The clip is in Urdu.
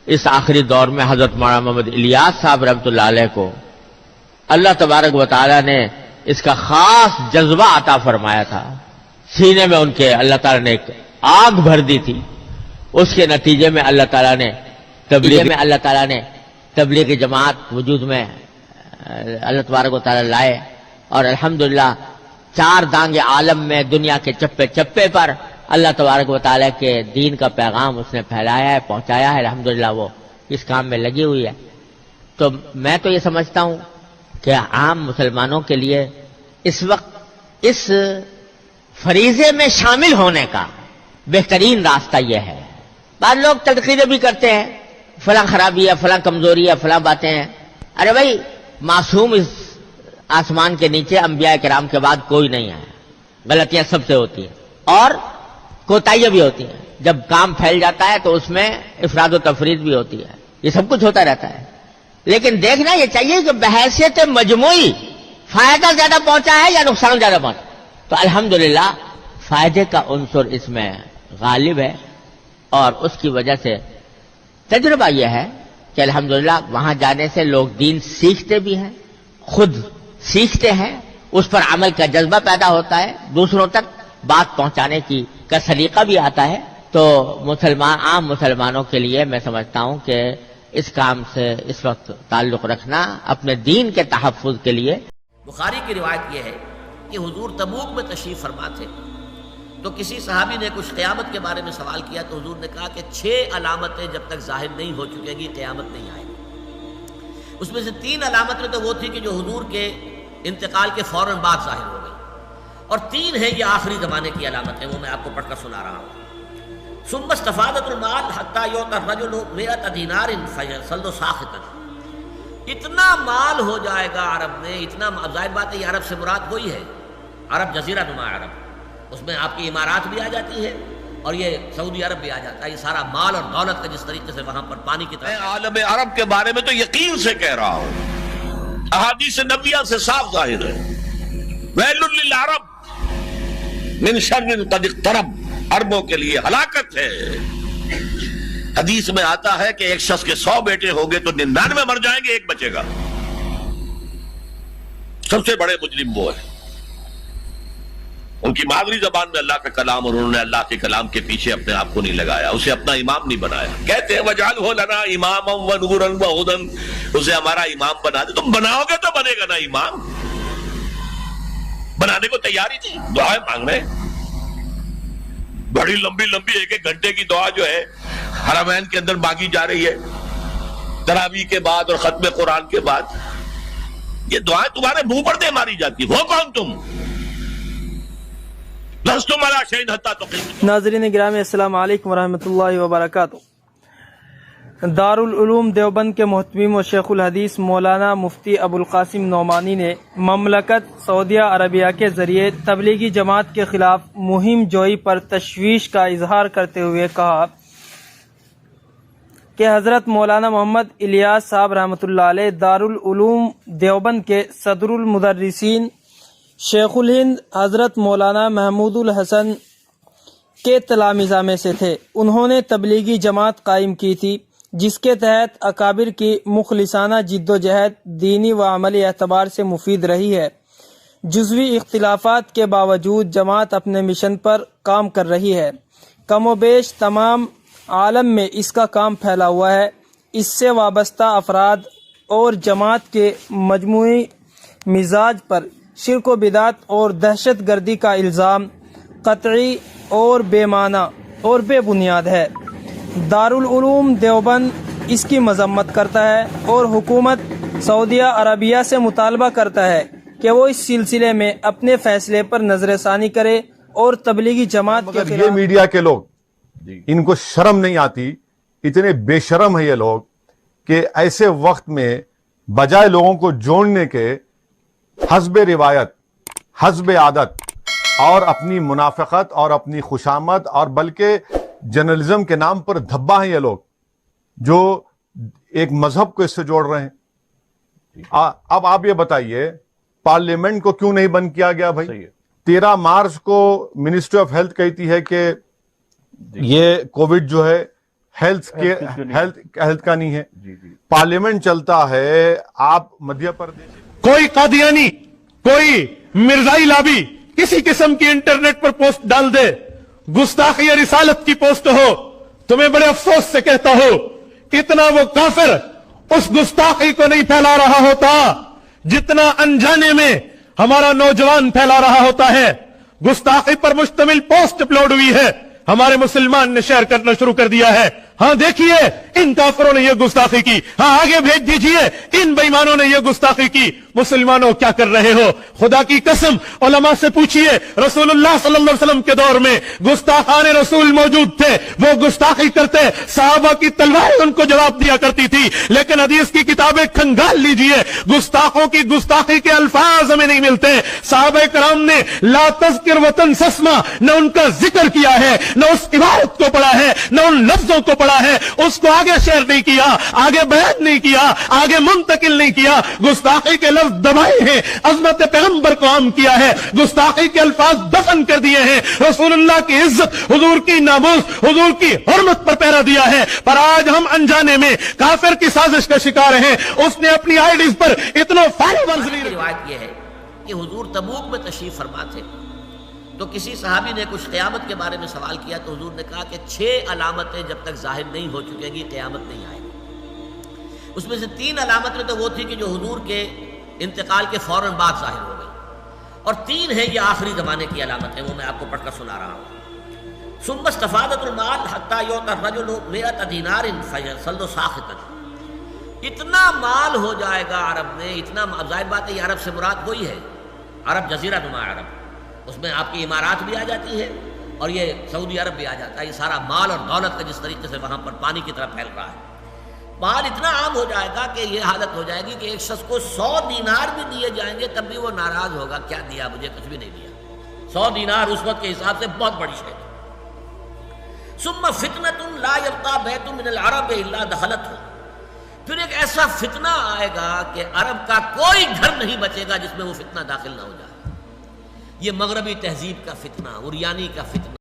اس آخری دور میں حضرت مولانا محمد الیاس صاحب رحمۃ اللہ علیہ کو اللہ تبارک و تعالیٰ نے اس کا خاص جذبہ عطا فرمایا تھا. سینے میں ان کے اللہ تعالیٰ نے ایک آگ بھر دی تھی. اس کے نتیجے میں اللہ تعالیٰ نے تبلیغی جماعت وجود میں اللہ تبارک و تعالیٰ لائے، اور الحمدللہ 4 دانگ عالم میں دنیا کے چپے چپے پر اللہ تبارک و تعالیٰ کے دین کا پیغام اس نے پھیلایا ہے، پہنچایا ہے. الحمدللہ وہ اس کام میں لگی ہوئی ہے. تو میں تو یہ سمجھتا ہوں کہ عام مسلمانوں کے لیے اس وقت اس فریضے میں شامل ہونے کا بہترین راستہ یہ ہے. بعض لوگ تنقیدیں بھی کرتے ہیں، فلاں خرابی ہے، فلاں کمزوری ہے، فلاں باتیں ہیں. ارے بھائی، معصوم اس آسمان کے نیچے انبیاء کرام کے بعد کوئی نہیں ہے. غلطیاں سب سے ہوتی ہیں اور کوتاہیاں بھی ہوتی ہیں. جب کام پھیل جاتا ہے تو اس میں افراد و تفرید بھی ہوتی ہے. یہ سب کچھ ہوتا رہتا ہے. لیکن دیکھنا یہ چاہیے کہ بحیثیت مجموعی فائدہ زیادہ پہنچا ہے یا نقصان زیادہ پہنچا. تو الحمدللہ فائدے کا عنصر اس میں غالب ہے، اور اس کی وجہ سے تجربہ یہ ہے کہ الحمدللہ وہاں جانے سے لوگ دین سیکھتے بھی ہیں، خود سیکھتے ہیں، اس پر عمل کا جذبہ پیدا ہوتا ہے، دوسروں تک بات پہنچانے کا سلیقہ بھی آتا ہے. تو عام مسلمانوں کے لیے میں سمجھتا ہوں کہ اس کام سے اس وقت تعلق رکھنا اپنے دین کے تحفظ کے لیے. بخاری کی روایت یہ ہے کہ حضور تبوک میں تشریف فرما تھے، تو کسی صحابی نے کچھ قیامت کے بارے میں سوال کیا تو حضور نے کہا کہ 6 علامتیں جب تک ظاہر نہیں ہو چکیں گی قیامت نہیں آئے گی. اس میں سے 3 علامتیں تو وہ تھی کہ جو حضور کے انتقال کے فوراً بعد ظاہر ہو گئی، اور 3 ہیں یہ آخری زمانے کی علامتیں، وہ میں آپ کو پڑھ کر سنا رہا ہوں. ثم استفادت المال حتى يعطى الرجل 100 دینار فيصل ساخطا. اتنا مال ہو جائے گا عرب میں، اتنا ظاہر بات ہے یہ عرب سے مراد وہی ہے، عرب جزیرہ نما عرب، اس میں آپ کی امارات بھی آ جاتی ہے اور یہ سعودی عرب بھی آ جاتا ہے. یہ سارا مال اور دولت کا جس طریقے سے وہاں پر پانی کی طرح. عالم عرب کے بارے میں تو یقین سے کہہ رہا ہوں، احادیث نبویہ سے صاف ظاہر ہے. ویل للعرب من شر قد اقترب، عربوں کے لیے ہلاکت ہے. حدیث میں آتا ہے کہ ایک شخص کے 100 بیٹے ہوں گے تو 99 مر جائیں گے، ایک بچے گا. سب سے بڑے مجرم وہ ہیں. ان کی مادری زبان میں اللہ کا کلام، اور انہوں نے اللہ کے کلام کے پیچھے اپنے آپ کو نہیں لگایا، اسے اپنا امام نہیں بنایا. کہتے ہیں وَجْعَلْهُ لَنَا إِمَامًا وَنُورًا وَهُدًى، اسے ہمارا امام بنا دے. تم بناؤ گے تو بنے گا نا امام. بنانے کو تیاری تھی، دعائیں مانگ رہے ہیں. بڑی لمبی 1 گھنٹے کی دعا جو ہے حرمین کے اندر مانگی جا رہی ہے تراویح کے بعد اور ختم قرآن کے بعد. یہ دعائیں تمہارے منہ پر دے ماری جاتی. وہ کون تم؟ لستم علی شیء حتی تقیموا. ناظرین گرامی السلام علیکم ورحمۃ اللہ وبرکاتہ. دارالعلوم دیوبند کے محتمیم و شیخ الحدیث مولانا مفتی ابوالقاسم نعمانی نے مملکت سعودیہ عربیہ کے ذریعے تبلیغی جماعت کے خلاف مہم جوئی پر تشویش کا اظہار کرتے ہوئے کہا کہ حضرت مولانا محمد الیاس صاحب رحمۃ اللہ علیہ دارالعلوم دیوبند کے صدر المدرسین شیخ الہند حضرت مولانا محمود الحسن کے تلامذہ میں سے تھے. انہوں نے تبلیغی جماعت قائم کی تھی جس کے تحت اکابر کی مخلصانہ جد و جہد دینی و عملی اعتبار سے مفید رہی ہے. جزوی اختلافات کے باوجود جماعت اپنے مشن پر کام کر رہی ہے. کم و بیش تمام عالم میں اس کا کام پھیلا ہوا ہے. اس سے وابستہ افراد اور جماعت کے مجموعی مزاج پر شرک و بدعت اور دہشت گردی کا الزام قطعی اور بے معنی اور بے بنیاد ہے. دارالعلوم دیوبند اس کی مذمت کرتا ہے اور حکومت سعودیہ عربیہ سے مطالبہ کرتا ہے کہ وہ اس سلسلے میں اپنے فیصلے پر نظر ثانی کرے اور تبلیغی جماعت کے خلاف. یہ میڈیا کے لوگ ان کو شرم نہیں آتی، اتنے بے شرم ہیں یہ لوگ کہ ایسے وقت میں بجائے لوگوں کو جوڑنے کے حسب روایت، حسب عادت اور اپنی منافقت اور اپنی خوشامد اور بلکہ جرنلزم کے نام پر دھبا ہیں یہ لوگ جو ایک مذہب کو اس سے جوڑ رہے ہیں. اب آپ یہ بتائیے پارلیمنٹ کو کیوں نہیں بند کیا گیا بھائی؟ 13 مارچ کو منسٹری آف ہیلتھ کہتی ہے کہ یہ کووڈ جو ہے ہیلتھ کا نہیں ہے. پارلیمنٹ چلتا ہے, آپ مدھیہ پردیش کوئی قادیانی, کوئی مرزائی لابی کسی قسم کی انٹرنیٹ پر پوسٹ ڈال دے, گستاخی رسالت کی پوسٹ ہو, تمہیں بڑے افسوس سے کہتا ہو کتنا وہ کافر اس گستاخی کو نہیں پھیلا رہا ہوتا جتنا انجانے میں ہمارا نوجوان پھیلا رہا ہوتا ہے. گستاخی پر مشتمل پوسٹ اپلوڈ ہوئی ہے, ہمارے مسلمان نے شیئر کرنا شروع کر دیا ہے. ہاں دیکھیے ان کافروں نے یہ گستاخی کی, ہاں آگے بھیج دیجئے ان بے ایمانوں نے یہ گستاخی کی. مسلمانوں کیا کر رہے ہو؟ خدا کی قسم علماء سے پوچھئے, رسول اللہ صلی اللہ علیہ وسلم کے دور میں گستاخان رسول موجود تھے, وہ گستاخی کرتے, صحابہ کی تلواریں ان کو جواب دیا کرتی تھی. لیکن حدیث کی کتابیں کھنگال لیجئے, گستاخوں کی گستاخی کے الفاظ ہمیں نہیں ملتے. صحابہ کرام نے لا تذکر وطن سسما, نہ ان کا ذکر کیا ہے, نہ اس عبارت کو پڑھا ہے, نہ ان لفظوں کو پڑھا ہے, اس کو آگے شیئر نہیں کیا, آگے بیان نہیں کیا, آگے منتقل نہیں کیا. گستاخی کے لفظ دبائے ہیں, عظمت پیغمبر کو عام کیا ہے, گستاخی کے الفاظ دفن کر دیے ہیں, رسول اللہ کی عزت, حضور کی ناموس, حضور کی حرمت پر پہرا دیا ہے. پر آج ہم انجانے میں کافر کی سازش کا شکار ہیں. اس نے اپنی آئی ڈیز پر اتنا فالوورز نہیں. روایت یہ ہے کہ حضور تبوک میں تشریف فرما تھے, تو کسی صحابی نے کچھ قیامت کے بارے میں سوال کیا, تو حضور نے کہا کہ 6 علامتیں جب تک ظاہر نہیں ہو چکیں گی قیامت نہیں آئے گی. اس میں سے 3 علامتیں تو وہ تھی کہ جو حضور کے انتقال کے فوراً بعد ظاہر ہو گئی, اور 3 ہیں یہ آخری زمانے کی علامتیں, وہ میں آپ کو پڑھ کر سنا رہا ہوں. ثم استفادت المال حتى يؤتى الرجل 100 دینار فيصل ساخطا. اتنا مال ہو جائے گا عرب میں, اتنا, ظاہر بات ہے یہ عرب سے مراد وہی ہے, عرب جزیرہ نما عرب, اس میں آپ کی امارات بھی آ جاتی ہے اور یہ سعودی عرب بھی آ جاتا ہے. یہ سارا مال اور دولت کا جس طریقے سے وہاں پر پانی کی طرح پھیل رہا ہے, مال اتنا عام ہو جائے گا کہ یہ حالت ہو جائے گی کہ ایک شخص کو 100 دینار بھی دیے جائیں گے تب بھی وہ ناراض ہوگا, کیا دیا مجھے, کچھ بھی نہیں دیا. 100 دینار اس وقت کے حساب سے بہت بڑی شے. ثم فتنة لا يبقى بیت من العرب الا دخلته. پھر ایک ایسا فتنہ آئے گا کہ عرب کا کوئی گھر نہیں بچے گا جس میں وہ فتنہ داخل نہ ہو جائے. یہ مغربی تہذیب کا فتنہ, اوریانی کا فتنہ.